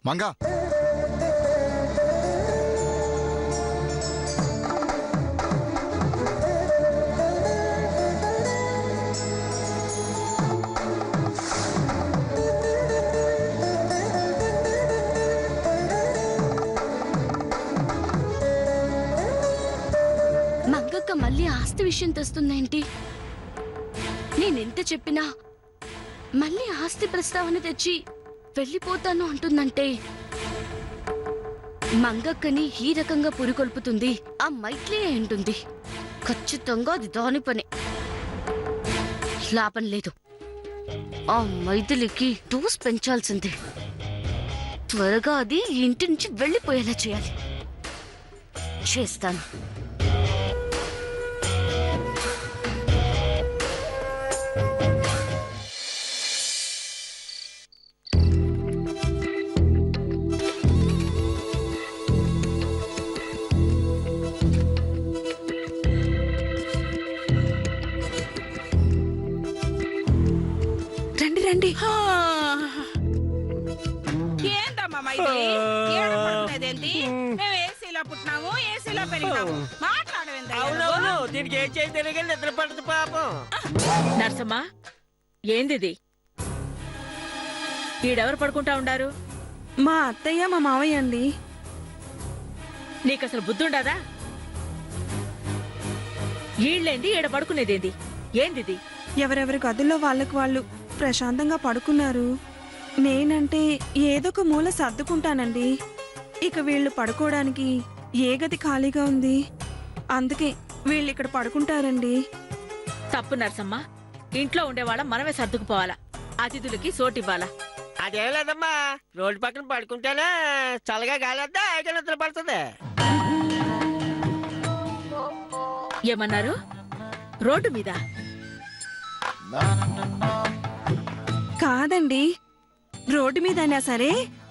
మంగా మంగక్క మళ్ళీ ఆస్తి విషయం తెస్తుందేంటి? నేనెంత చెప్పినా మళ్ళీ ఆస్తి ప్రస్తావన తెచ్చి వెళ్ళిపోతాను అంటుందంటే మంగక్కని ఈ రకంగా పురికొల్పుతుంది ఆ మైత్లే అంటుంది. ఖచ్చితంగా అది దాని పని. లాభం లేదు. ఆ మైథిలికి డోస్ పెంచాల్సిందే. త్వరగా అది ఇంటి నుంచి వెళ్ళిపోయేలా చేయాలి. చేస్తాను. రండి. ఏందమ్మా మైథిలి, ఏడపడుతున్నదేంటి? మేము ఏసీలో పుట్టినాము, ఏసీలో పెరిగినాము. అవునవును, దీనికి ఏం చేయగలిగే నిద్ర పడదు పాపం. నర్సమ్మా, ఏందిది? ఈడెవరు పడుకుంటా ఉండారు? మా అత్తయ్య మా మావయ్య అండి. నీకసలు బుద్ధుండదా? ఈళ్ళేంది, ఈడ పడుకునేదేంది? ఏందిది? ఎవరెవరి గదుల్లో వాళ్ళకు వాళ్ళు ప్రశాంతంగా పడుకున్నారు. నేనంటే ఏదొక మూల సర్దుకుంటానండి. ఇక వీళ్ళు పడుకోవడానికి ఏ గది ఖాళీగా ఉంది, అందుకే వీళ్ళు ఇక్కడ పడుకుంటారండి. తప్పు నర్సమ్మా. ఇంట్లో ఉండేవాళ్ళం మనమే సర్దుకుపోవాలా, అతిథులకి సోటివ్వాలా. అదేం లేదమ్మా, రోడ్డు పక్కన పడుకుంటేనే చల్లగా గాలేద్దా, అయితే నిద్ర పడుతుంది. ఏమన్నారు? రోడ్డు మీద? కాదండి, రోడ్డు మీద అయినా సరే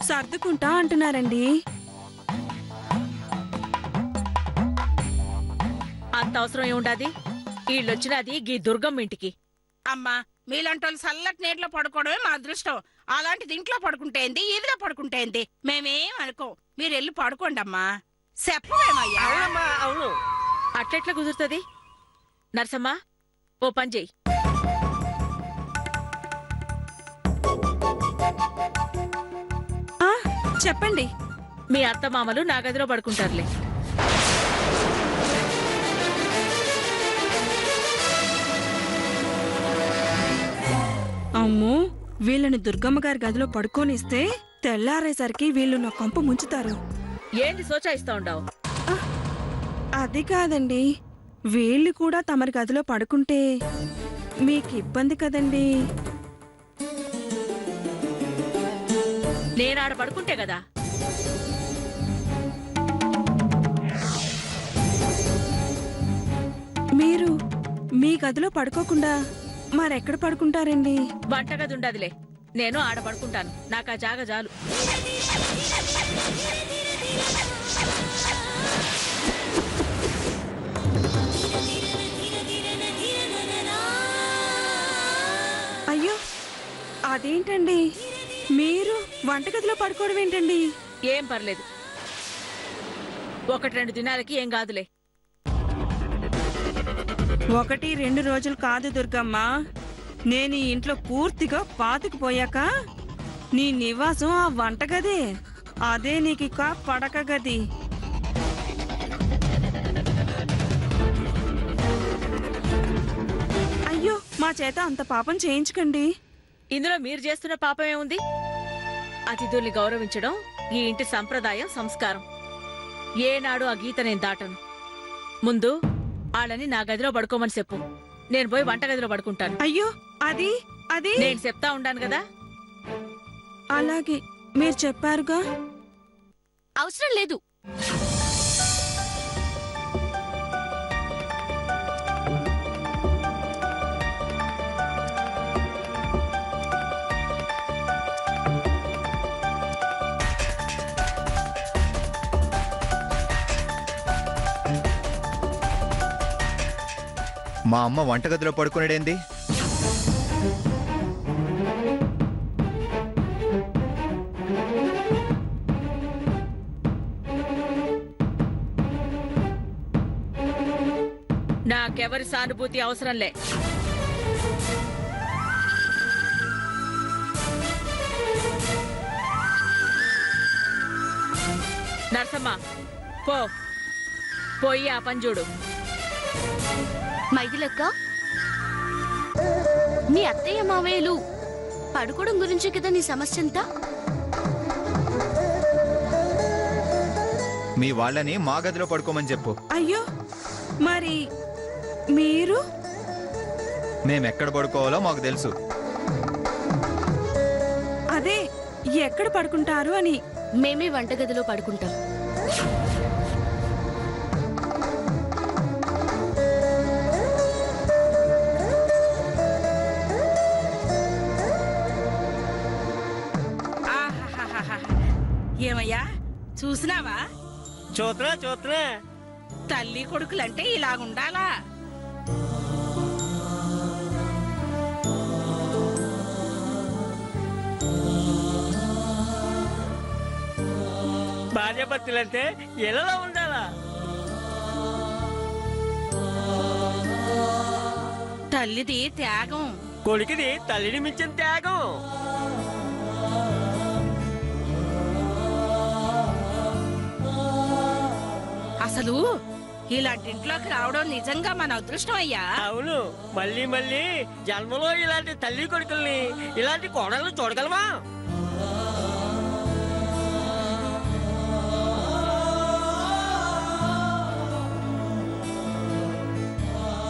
సర్దుకుంటా అంటున్నారండి. అంత అవసరం ఏముండాది? వీళ్ళొచ్చినది గీ దుర్గమ్మ ఇంటికి. అమ్మా, మీలాంటి చల్లటి నీటిలో పడుకోవడమే మా అదృష్టం. అలాంటిది ఇంట్లో పడుకుంటేంది, ఈదిలో పడుకుంటేంది? మేమేం అనుకో, మీరు వెళ్ళి పడుకోండి అమ్మా. చెప్పవేమయ్యా? అవునమ్మా, అవును. అట్లెట్లా కుదురుతుంది? నర్సమ్మా, ఓ పని చెయ్యి. చెప్పండి. మీ అత్తమామలు నా గదిలో పడుకుంటారులే. అమ్మో, వీళ్ళని దుర్గమ్మ గారి గదిలో పడుకోనిస్తే తెల్లారేసరికి వీళ్ళు నా కొంప ముంచుతారు. ఏంది సోచాయిస్తా ఉండవు? అది కాదండి, వీళ్ళు కూడా తమరి గదిలో పడుకుంటే మీకు ఇబ్బంది కదండి. నేనాడ పడుకుంటే కదా. మీరు మీ గదిలో పడుకోకుండా మరెక్కడ పడుకుంటారండి? వంటగది ఉండదులే, నేను ఆడ పడుకుంటాను. నాకు ఆ జాగ చాలు. అయ్యో, అదేంటండి, మీరు వంటగదిలో పడుకోవడం ఏంటండి? ఏం పర్లేదు, 1-2 దినాలకి ఏం కాదులే. 1-2 రోజులు కాదు దుర్గమ్మ, నేను ఈ ఇంట్లో పూర్తిగా పాతుకుపోయాక నీ నివాసం ఆ వంటగదే. అదే నీకిక పడక గది. అయ్యో, మా చేత అంత పాపం చేయించకండి. ఇందులో మీరు చేస్తున్న పాపమే ఉంది? అతిథుల్ని గౌరవించడం ఈ ఇంటి సంప్రదాయం, సంస్కారం. ఏనాడు ఆ గీత నేను దాటను. ముందు వాళ్ళని నా గదిలో పడుకోమని చెప్పు, నేను పోయి వంటగదిలో పడుకుంటాను. అయ్యో, అది అది నేను చెప్తా ఉండాను కదా. అలాగే మీరు చెప్పారుగా. అవసరం లేదు. మా అమ్మ వంటగదిలో పడుకునేడేంది? నాకెవరి సానుభూతి అవసరంలే. నర్సమ్మ పో, పోయి ఆ పని చూడు. మైథిలక్క, మీ అత్తయ్య మావయ్యలు పడుకోవడం గురించి కదా నీ సమస్య అంతా? మీ వాళ్ళని మా గదిలో పడుకోమని చెప్పు. అయ్యో, మరి మీరు? మేమెక్కడ పడుకోవాలో మాకు తెలుసు. అదే ఎక్కడ పడుకుంటారు అని. మేమే వంటగదిలో పడుకుంటాం. ఆహాహాహాహా. ఏమయ్యా చూసినావా? చూస్తున్నా తల్లి కొడుకులంటే ఇలాగుండాలా? భార్యాభర్తలంటే ఎలా ఉండాలా? తల్లిది త్యాగం, కొడుకుది తల్లిని మించిన త్యాగం. అసలు ఇలాంటి ఇంట్లోకి రావడం నిజంగా మన అదృష్టం అయ్యా. అవును, మళ్ళీ మళ్ళీ జన్మలో ఇలాంటి తల్లి కొడుకుల్ని, ఇలాంటి కోడళ్ళు చూడగలవా?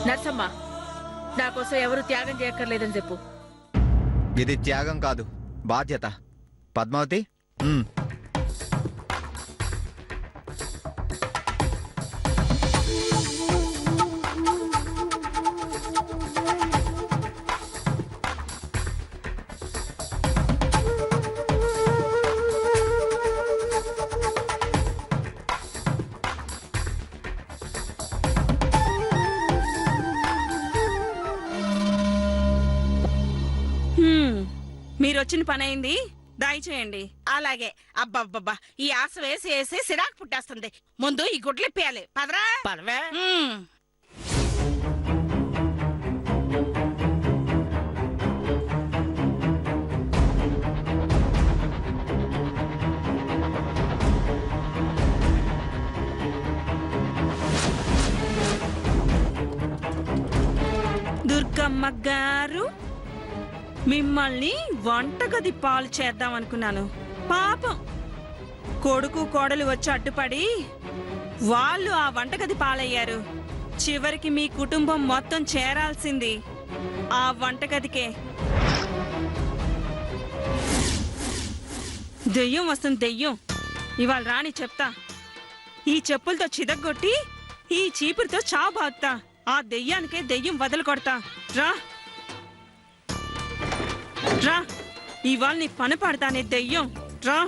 నర్సమ్మ, నా కోసం ఎవరు త్యాగం చేయక్కర్లేదని చెప్పు. ఇది త్యాగం కాదు, బాధ్యత. పద్మావతి, మీరొచ్చిన పని అయింది, దయచేయండి. అలాగే. అబ్బబ్బబ్బా, ఈ ఆశ వేసి వేసి సిరాకు పుట్టేస్తుంది. ముందు ఈ గుడ్లు ఇప్పేయాలి. పదరా. పర్వే. దుర్గమ్మ గారు, మిమ్మల్ని వంటగది పాలు చేద్దాం అనుకున్నాను. పాపం కొడుకు కోడలు వచ్చి అడ్డుపడి వాళ్ళు ఆ వంటగది పాలయ్యారు. చివరికి మీ కుటుంబం మొత్తం చేరాల్సింది ఆ వంటగదికే. దెయ్యం వస్తుంది, దెయ్యం. ఇవాళ రాని చెప్తా. ఈ చెప్పులతో చిదగ్గొట్టి ఈ చీపురితో చావు బాగుతా. ఆ దెయ్యానికే దెయ్యం వదలు కొడతా. రా రా, ఇవాళ నీ పని పడతానే దెయ్యం. రా.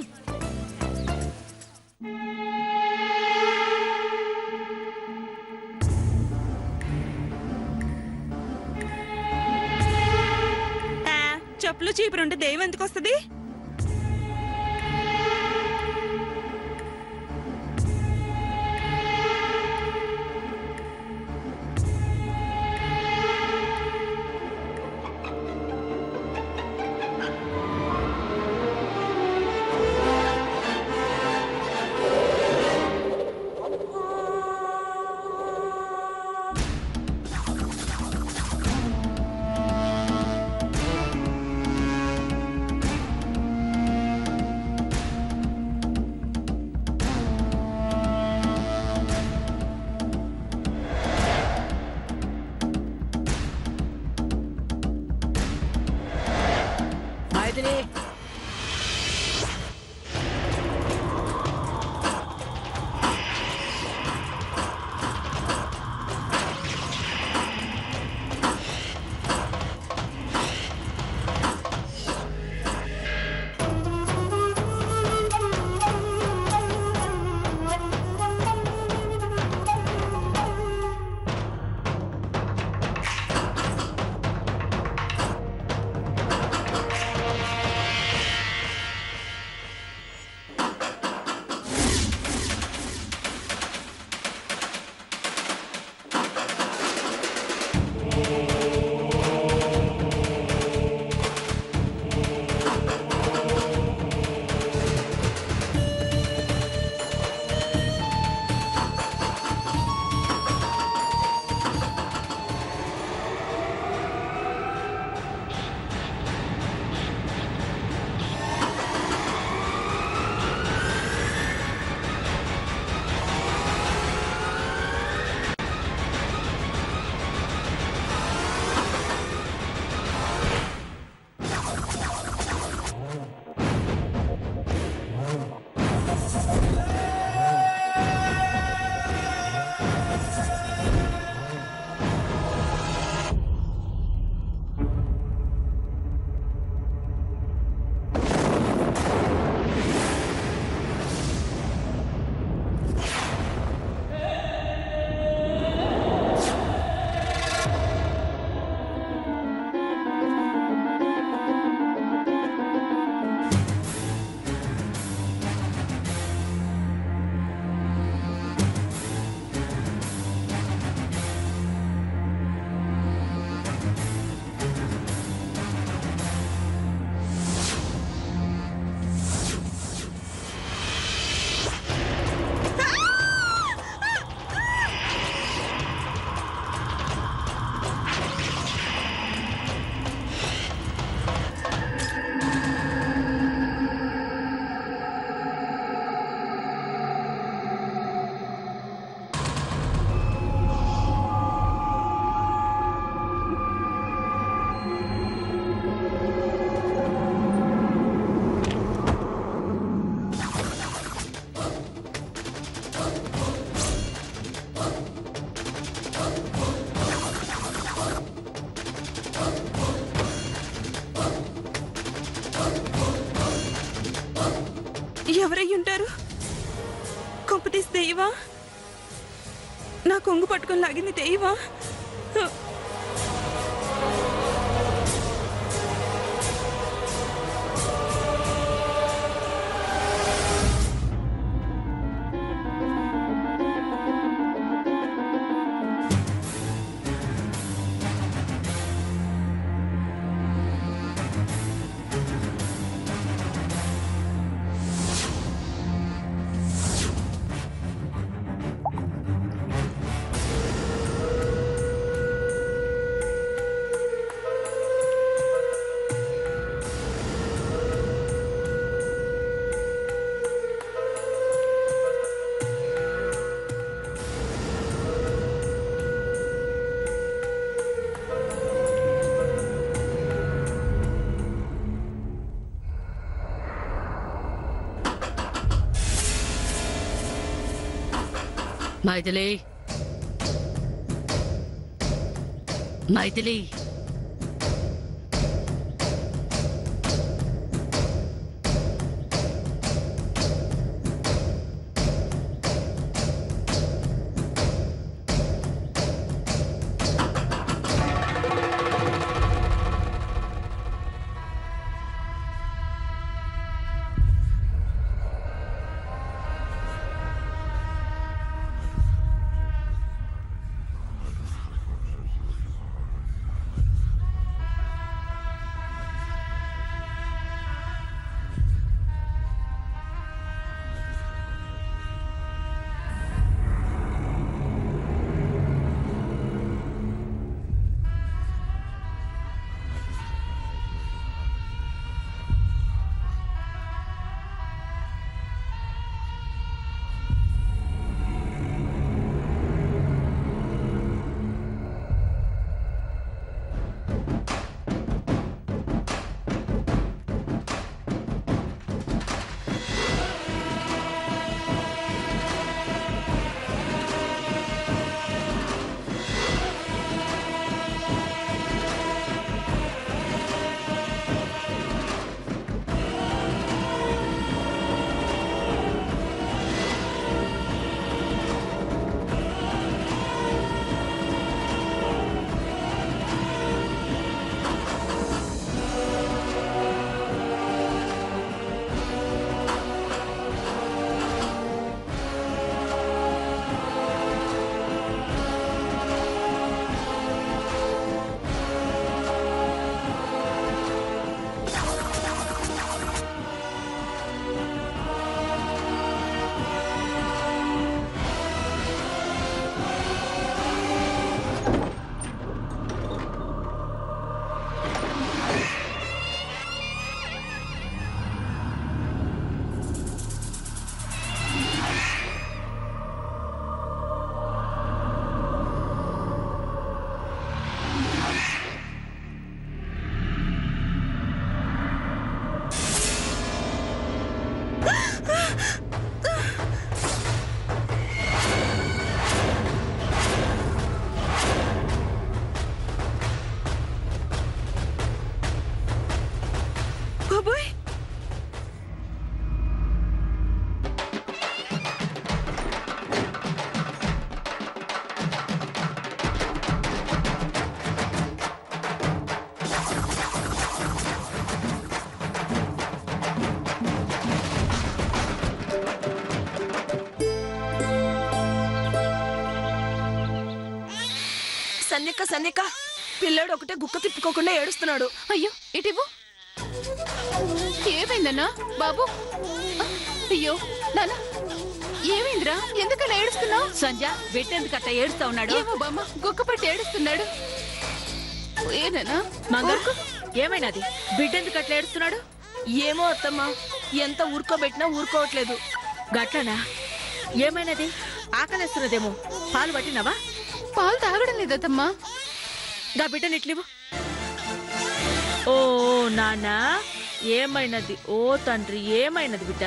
చెప్పులు చీపురుంటే దెయ్యం ఎందుకు వస్తుంది? దెయ్యవా? నా కొంగు పట్టుకొని లాగింది దెయ్యవా? మైథిలి, మైథిలి, సన్నిక సన్నిక పిల్లాడు ఒకటే గుక్క తిప్పుకోకుండా ఏడుస్తున్నాడు. అయ్యో ఇటివ్వు. ఏమైందన్నా బాబు? అయ్యో నాన్న ఏమైందిరా? ఎందుకలా ఏడుస్తున్నావు? సంజ బిడ్డెందుకట్ట ఏడుస్తా ఉన్నాడు? ఏమో బామ్మ గుక్క పట్టి ఏడుస్తున్నాడు. ఏనా మంగళకు ఏమైనది? బిడ్డెందుకు అట్లా ఏడుస్తున్నాడు? ఏమో అత్తమ్మా, ఎంత ఊరుకోబెట్టినా ఊరుకోవట్లేదు. గట్లనా? ఏమైనది? ఆకలేస్తున్నదేమో. పాలు పట్టినవా? పాలు తాగడం లేదమ్మా. గా బిడ్డనిట్లివు. ఓ నానా ఏమైనది? ఓ తండ్రి ఏమైనది బిడ్డ?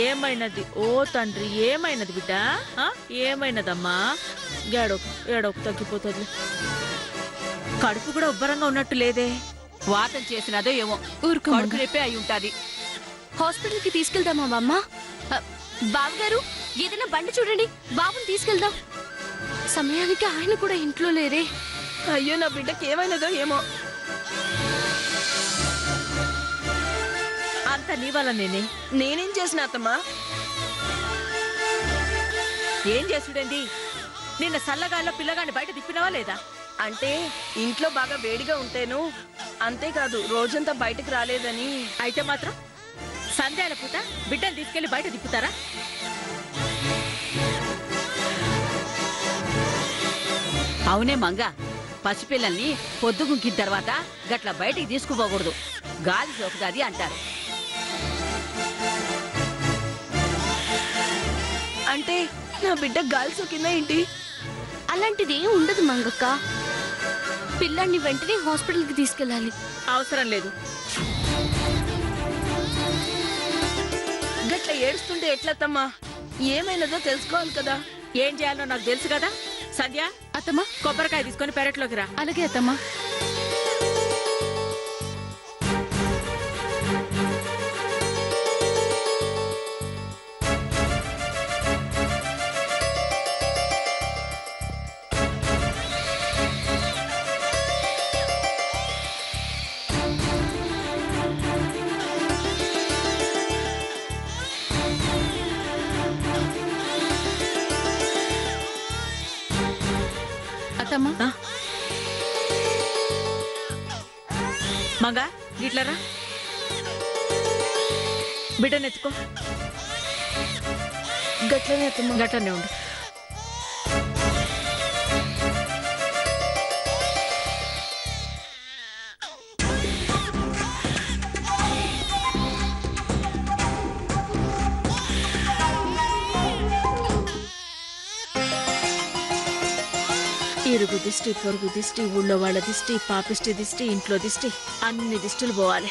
ఏమైనది? ఓ తండ్రి ఏమైనది బిడ్డ? ఏమైనదమ్మా? ఏడోకు ఏడోకు తగ్గిపోతుంది. కడుపు కూడా ఉబ్బరంగా ఉన్నట్టు లేదే. వాతం చేసినదో ఏమో, ఊరుకో కడుపు రేపే అయి ఉంటాది. హాస్పిటల్కి తీసుకెళ్దామా బామ్మ? బావగారు ఏదైనా బండి చూడండి, బాబుని తీసుకెళ్దాం. సమయానికి ఆయన కూడా ఇంట్లో లేరే. అయ్యో నా బిడ్డకి ఏమైనదో ఏమో. అంత నీ వల్ల నేనే. నేనేం చేసిన అత్తమ్మా? ఏం చేసుడేంది? నిన్న సల్లగాల్లో పిల్లగాన్ని బయట తిప్పినావా లేదా? అంటే ఇంట్లో బాగా వేడిగా ఉంటేను, అంతేకాదు రోజంతా బయటకు రాలేదని. అయితే మాత్రం సంధ్యాల పూట బిడ్డను తీసుకెళ్లి బయట తిప్పుతారా? అవునే మంగ, పసిపిల్లల్ని పొద్దుగుంకిన తర్వాత గట్ల బయటికి తీసుకుపోకూడదు, గాలి సోకుతాది అంటారు. అంటే నా బిడ్డ గాలి సోకిందా ఏంటి? అలాంటిది ఏం ఉండదు మంగక్క. పిల్లాన్ని వెంటనే హాస్పిటల్కి తీసుకెళ్ళాలి. అవసరం లేదు. గట్ల ఏడుస్తుంటే ఎట్లత్తమ్మా? ఏమైనదో తెలుసుకోవాలి కదా. ఏం చేయాలో నాకు తెలుసు కదా. సంధ్య, అత్తమ్మా. కొబ్బరికాయ తీసుకొని పెరట్లోకి రా. అలాగే అత్తమ్మా. అత్తమ్మా. మంగా గిట్లరా, బిడ్డనెత్తుకో. గట్లనే అత్తమ్మా. గట్లనే ఉండు. ఇరుగు దిష్టి, పొరుగు దిష్టి, ఊళ్ళో వాళ్ళ దిష్టి, పాపిష్టి దిష్టి, ఇంట్లో దిష్టి, అన్ని దిష్టిలు పోవాలి.